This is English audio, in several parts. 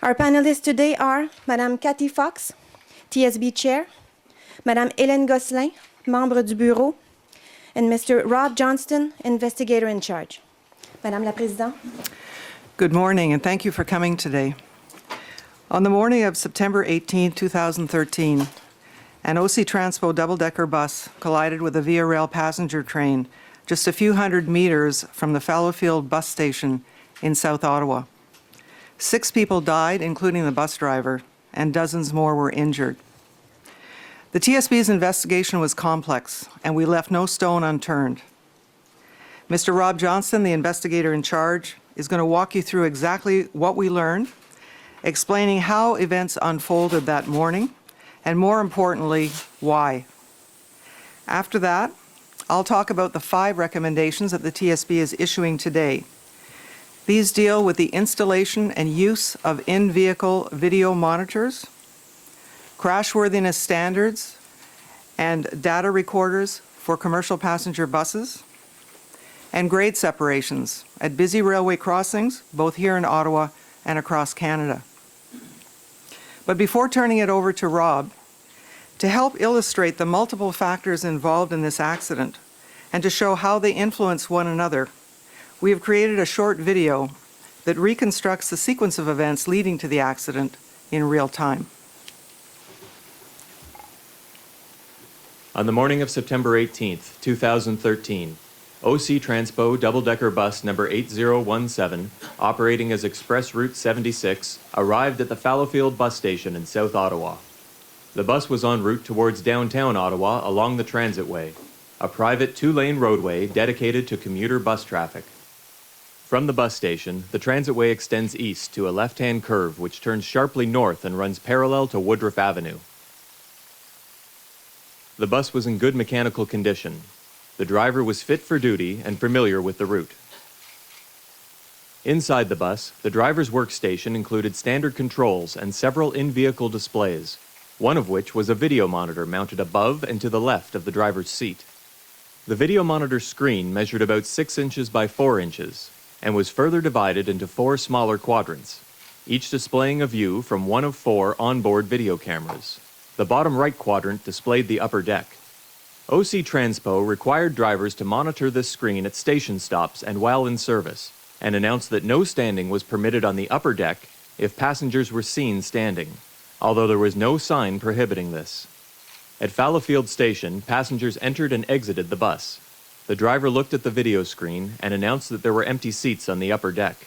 Our panelists today are Madame Cathy Fox, TSB Chair, Madame Hélène Gosselin, membre du Bureau, and Mr. Rob Johnston, Investigator in Charge. Madame la Présidente. Good morning, and thank you for coming today. On the morning of September 18, 2013, an OC Transpo double-decker bus collided with a Via Rail passenger train just a few hundred meters from the Fallowfield bus station in South Ottawa. 6 people died, including the bus driver, and dozens more were injured. The TSB's investigation was complex, and we left no stone unturned. Mr. Rob Johnston, the investigator in charge, is going to walk you through exactly what we learned, explaining how events unfolded that morning, and more importantly, why. After that, I'll talk about the 5 recommendations that the TSB is issuing today. These deal with the installation and use of in-vehicle video monitors, crashworthiness standards, and data recorders for commercial passenger buses, and grade separations at busy railway crossings, both here in Ottawa and across Canada. But before turning it over to Rob, to help illustrate the multiple factors involved in this accident and to show how they influence one another, we have created a short video that reconstructs the sequence of events leading to the accident in real time. On the morning of September 18th, 2013, OC Transpo double-decker bus number 8017, operating as Express Route 76, arrived at the Fallowfield bus station in South Ottawa. The bus was en route towards downtown Ottawa along the Transitway, a private 2-lane roadway dedicated to commuter bus traffic. From the bus station, the Transitway extends east to a left-hand curve which turns sharply north and runs parallel to Woodruff Avenue. The bus was in good mechanical condition. The driver was fit for duty and familiar with the route. Inside the bus, the driver's workstation included standard controls and several in-vehicle displays, one of which was a video monitor mounted above and to the left of the driver's seat. The video monitor screen measured about 6 inches by 4 inches and was further divided into 4 smaller quadrants, each displaying a view from one of 4 onboard video cameras. The bottom right quadrant displayed the upper deck. OC Transpo required drivers to monitor this screen at station stops and while in service, and announced that no standing was permitted on the upper deck if passengers were seen standing, although there was no sign prohibiting this. At Fallowfield Station, passengers entered and exited the bus. The driver looked at the video screen and announced that there were empty seats on the upper deck.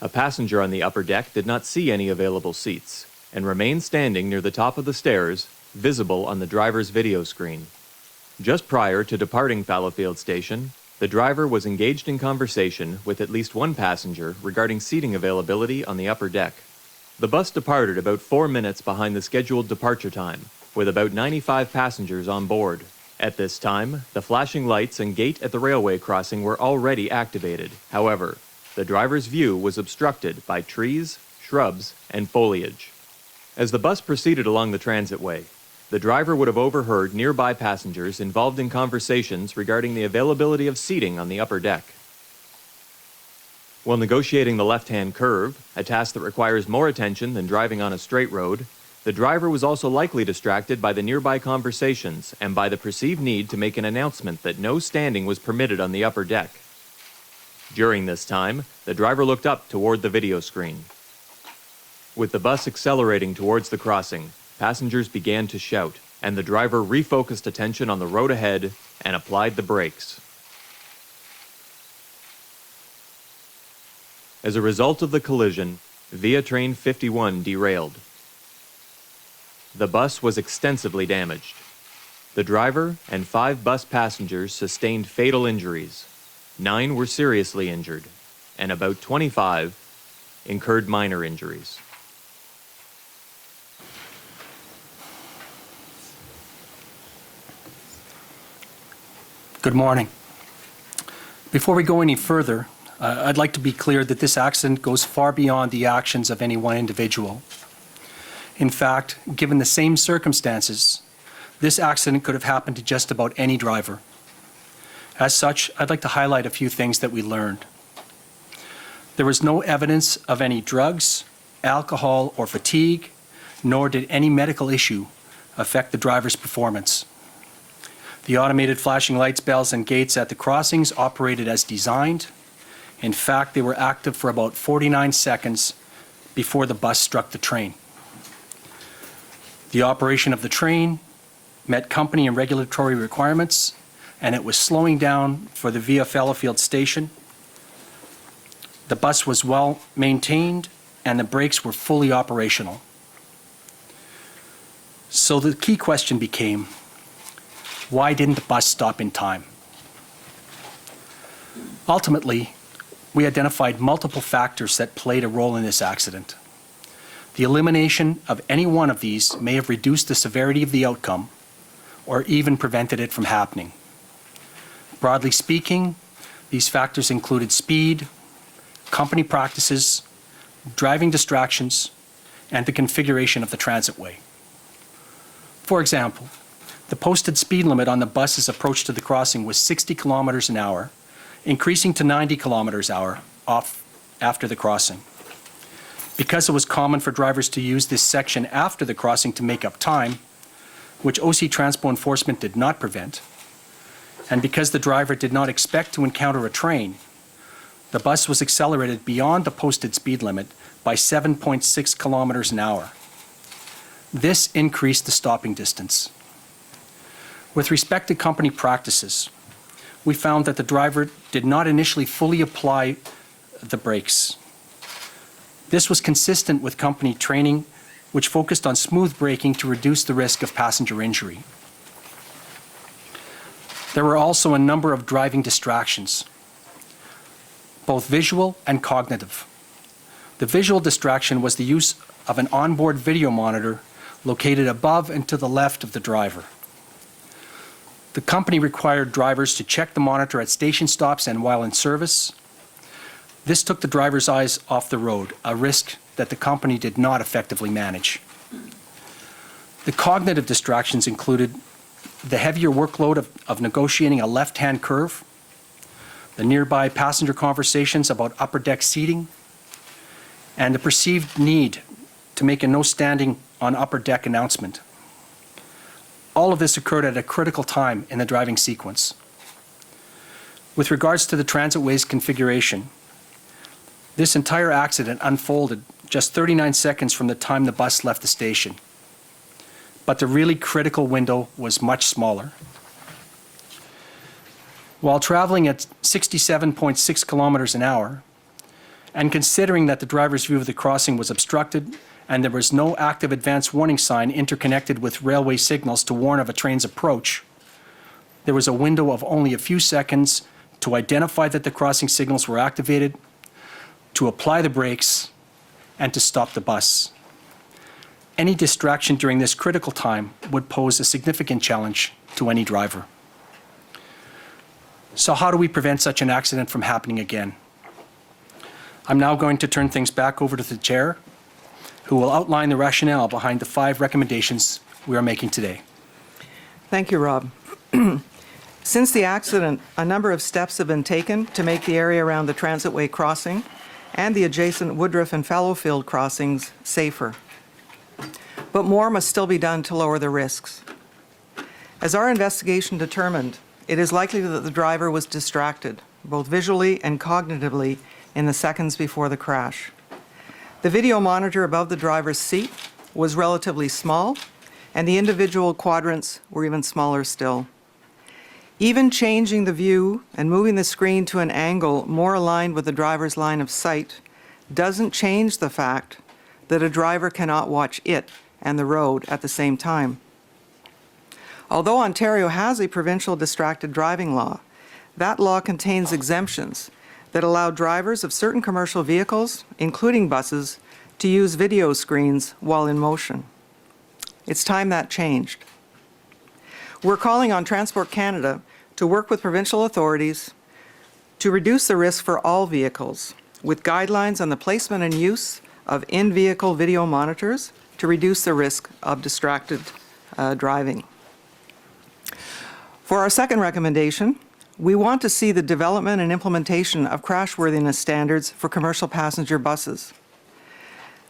A passenger on the upper deck did not see any available seats and remained standing near the top of the stairs, visible on the driver's video screen. Just prior to departing Fallowfield Station, the driver was engaged in conversation with at least one passenger regarding seating availability on the upper deck. The bus departed about 4 minutes behind the scheduled departure time, with about 95 passengers on board. At this time, the flashing lights and gate at the railway crossing were already activated. However, the driver's view was obstructed by trees, shrubs, and foliage. As the bus proceeded along the Transitway, the driver would have overheard nearby passengers involved in conversations regarding the availability of seating on the upper deck. While negotiating the left-hand curve, a task that requires more attention than driving on a straight road, the driver was also likely distracted by the nearby conversations and by the perceived need to make an announcement that no standing was permitted on the upper deck. During this time, the driver looked up toward the video screen. With the bus accelerating towards the crossing, passengers began to shout, and the driver refocused attention on the road ahead and applied the brakes. As a result of the collision, Via Train 51 derailed. The bus was extensively damaged. The driver and 5 bus passengers sustained fatal injuries. 9 were seriously injured, and about 25 incurred minor injuries. Good morning. Before we go any further, I'd like to be clear that this accident goes far beyond the actions of any one individual. In fact, given the same circumstances, this accident could have happened to just about any driver. As such, I'd like to highlight a few things that we learned. There was no evidence of any drugs alcohol, or fatigue, nor did any medical issue affect the driver's performance. The automated flashing lights, bells, and gates at the crossings operated as designed. In fact, they were active for about 49 seconds before the bus struck the train. The operation of the train met company and regulatory requirements, and it was slowing down for the Via Fallowfield station. The bus was well maintained, and the brakes were fully operational. So the key question became, why didn't the bus stop in time? Ultimately, we identified multiple factors that played a role in this accident. The elimination of any one of these may have reduced the severity of the outcome or even prevented it from happening. Broadly speaking, these factors included speed, company practices, driving distractions, and the configuration of the transitway. For example, the posted speed limit on the bus's approach to the crossing was 60 kilometers an hour, increasing to 90 kilometers an hour after the crossing. Because it was common for drivers to use this section after the crossing to make up time, which OC Transpo enforcement did not prevent, and because the driver did not expect to encounter a train, the bus was accelerated beyond the posted speed limit by 7.6 kilometers an hour. This increased the stopping distance. With respect to company practices, we found that the driver did not initially fully apply the brakes. This was consistent with company training, which focused on smooth braking to reduce the risk of passenger injury. There were also a number of driving distractions, both visual and cognitive. The visual distraction was the use of an onboard video monitor located above and to the left of the driver. The company required drivers to check the monitor at station stops and while in service. This took the driver's eyes off the road, a risk that the company did not effectively manage. The cognitive distractions included the heavier workload of negotiating a left-hand curve, the nearby passenger conversations about upper deck seating, and the perceived need to make a no standing on upper deck announcement. All of this occurred at a critical time in the driving sequence. With regards to the transitway's configuration, this entire accident unfolded just 39 seconds from the time the bus left the station. But the really critical window was much smaller. While traveling at 67.6 kilometers an hour, and considering that the driver's view of the crossing was obstructed and there was no active advance warning sign interconnected with railway signals to warn of a train's approach, there was a window of only a few seconds to identify that the crossing signals were activated, to apply the brakes, and to stop the bus. Any distraction during this critical time would pose a significant challenge to any driver. So how do we prevent such an accident from happening again? I'm now going to turn things back over to the chair, who will outline the rationale behind the 5 recommendations we are making today. Thank you, Rob. Since the accident, a number of steps have been taken to make the area around the transitway crossing and the adjacent Woodruff and Fallowfield crossings safer. But more must still be done to lower the risks. As our investigation determined, it is likely that the driver was distracted, both visually and cognitively, in the seconds before the crash. The video monitor above the driver's seat was relatively small, and the individual quadrants were even smaller still. Even changing the view and moving the screen to an angle more aligned with the driver's line of sight doesn't change the fact that a driver cannot watch it and the road at the same time. Although Ontario has a provincial distracted driving law, that law contains exemptions that allow drivers of certain commercial vehicles, including buses, to use video screens while in motion. It's time that changed. We're calling on Transport Canada to work with provincial authorities to reduce the risk for all vehicles, with guidelines on the placement and use of in-vehicle video monitors to reduce the risk of distracted driving. For our second recommendation, we want to see the development and implementation of crashworthiness standards for commercial passenger buses.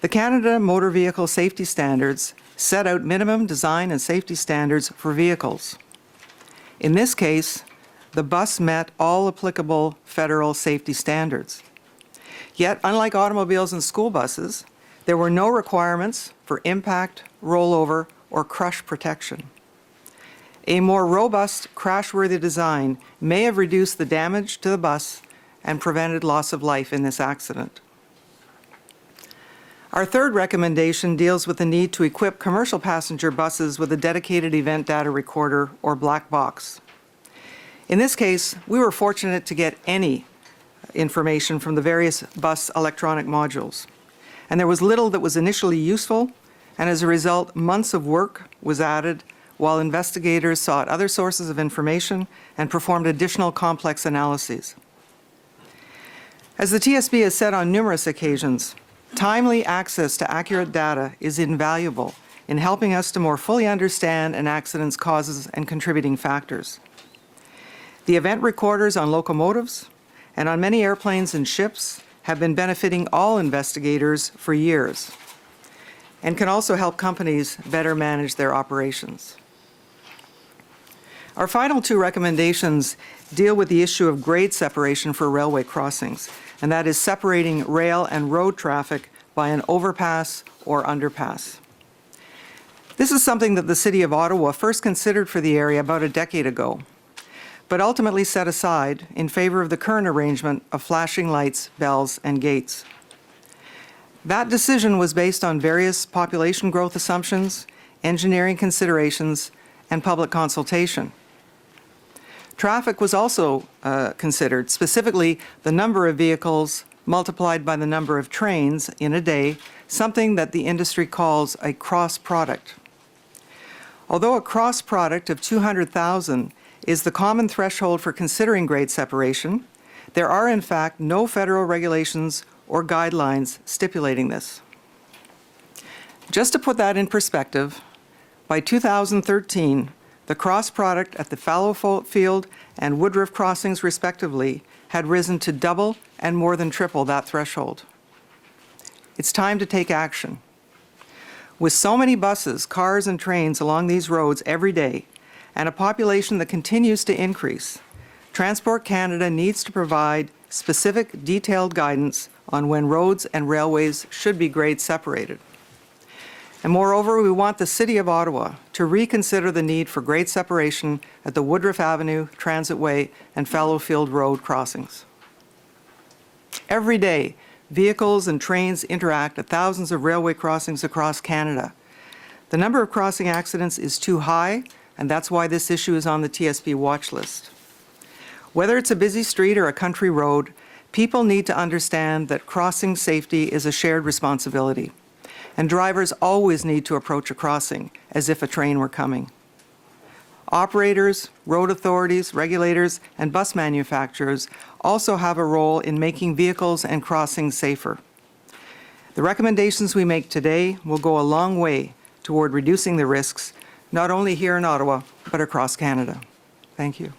The Canada Motor Vehicle Safety Standards set out minimum design and safety standards for vehicles. In this case, the bus met all applicable federal safety standards. Yet, unlike automobiles and school buses, there were no requirements for impact, rollover, or crush protection. A more robust, crash-worthy design may have reduced the damage to the bus and prevented loss of life in this accident. Our third recommendation deals with the need to equip commercial passenger buses with a dedicated event data recorder or black box. In this case, we were fortunate to get any information from the various bus electronic modules, and there was little that was initially useful, and as a result, months of work was added while investigators sought other sources of information and performed additional complex analyses. As the TSB has said on numerous occasions, timely access to accurate data is invaluable in helping us to more fully understand an accident's causes and contributing factors. The event recorders on locomotives and on many airplanes and ships have been benefiting all investigators for years and can also help companies better manage their operations. Our final two recommendations deal with the issue of grade separation for railway crossings, and that is separating rail and road traffic by an overpass or underpass. This is something that the City of Ottawa first considered for the area about a decade ago, but ultimately set aside in favor of the current arrangement of flashing lights, bells, and gates. That decision was based on various population growth assumptions, engineering considerations, and public consultation. Traffic was also considered, specifically the number of vehicles multiplied by the number of trains in a day, something that the industry calls a cross product. Although a cross product of 200,000 is the common threshold for considering grade separation, there are in fact no federal regulations or guidelines stipulating this. Just to put that in perspective, by 2013, the cross product at the Fallowfield and Woodruff crossings respectively had risen to double and more than triple that threshold. It's time to take action. With so many buses, cars, and trains along these roads every day, and a population that continues to increase, Transport Canada needs to provide specific, detailed guidance on when roads and railways should be grade separated. And moreover, we want the City of Ottawa to reconsider the need for grade separation at the Woodruff Avenue, Transitway, and Fallowfield Road crossings. Every day, vehicles and trains interact at thousands of railway crossings across Canada. The number of crossing accidents is too high, and that's why this issue is on the TSB watch list. Whether it's a busy street or a country road, people need to understand that crossing safety is a shared responsibility, and drivers always need to approach a crossing as if a train were coming. Operators, road authorities, regulators, and bus manufacturers also have a role in making vehicles and crossings safer. The recommendations we make today will go a long way toward reducing the risks, not only here in Ottawa, but across Canada. Thank you.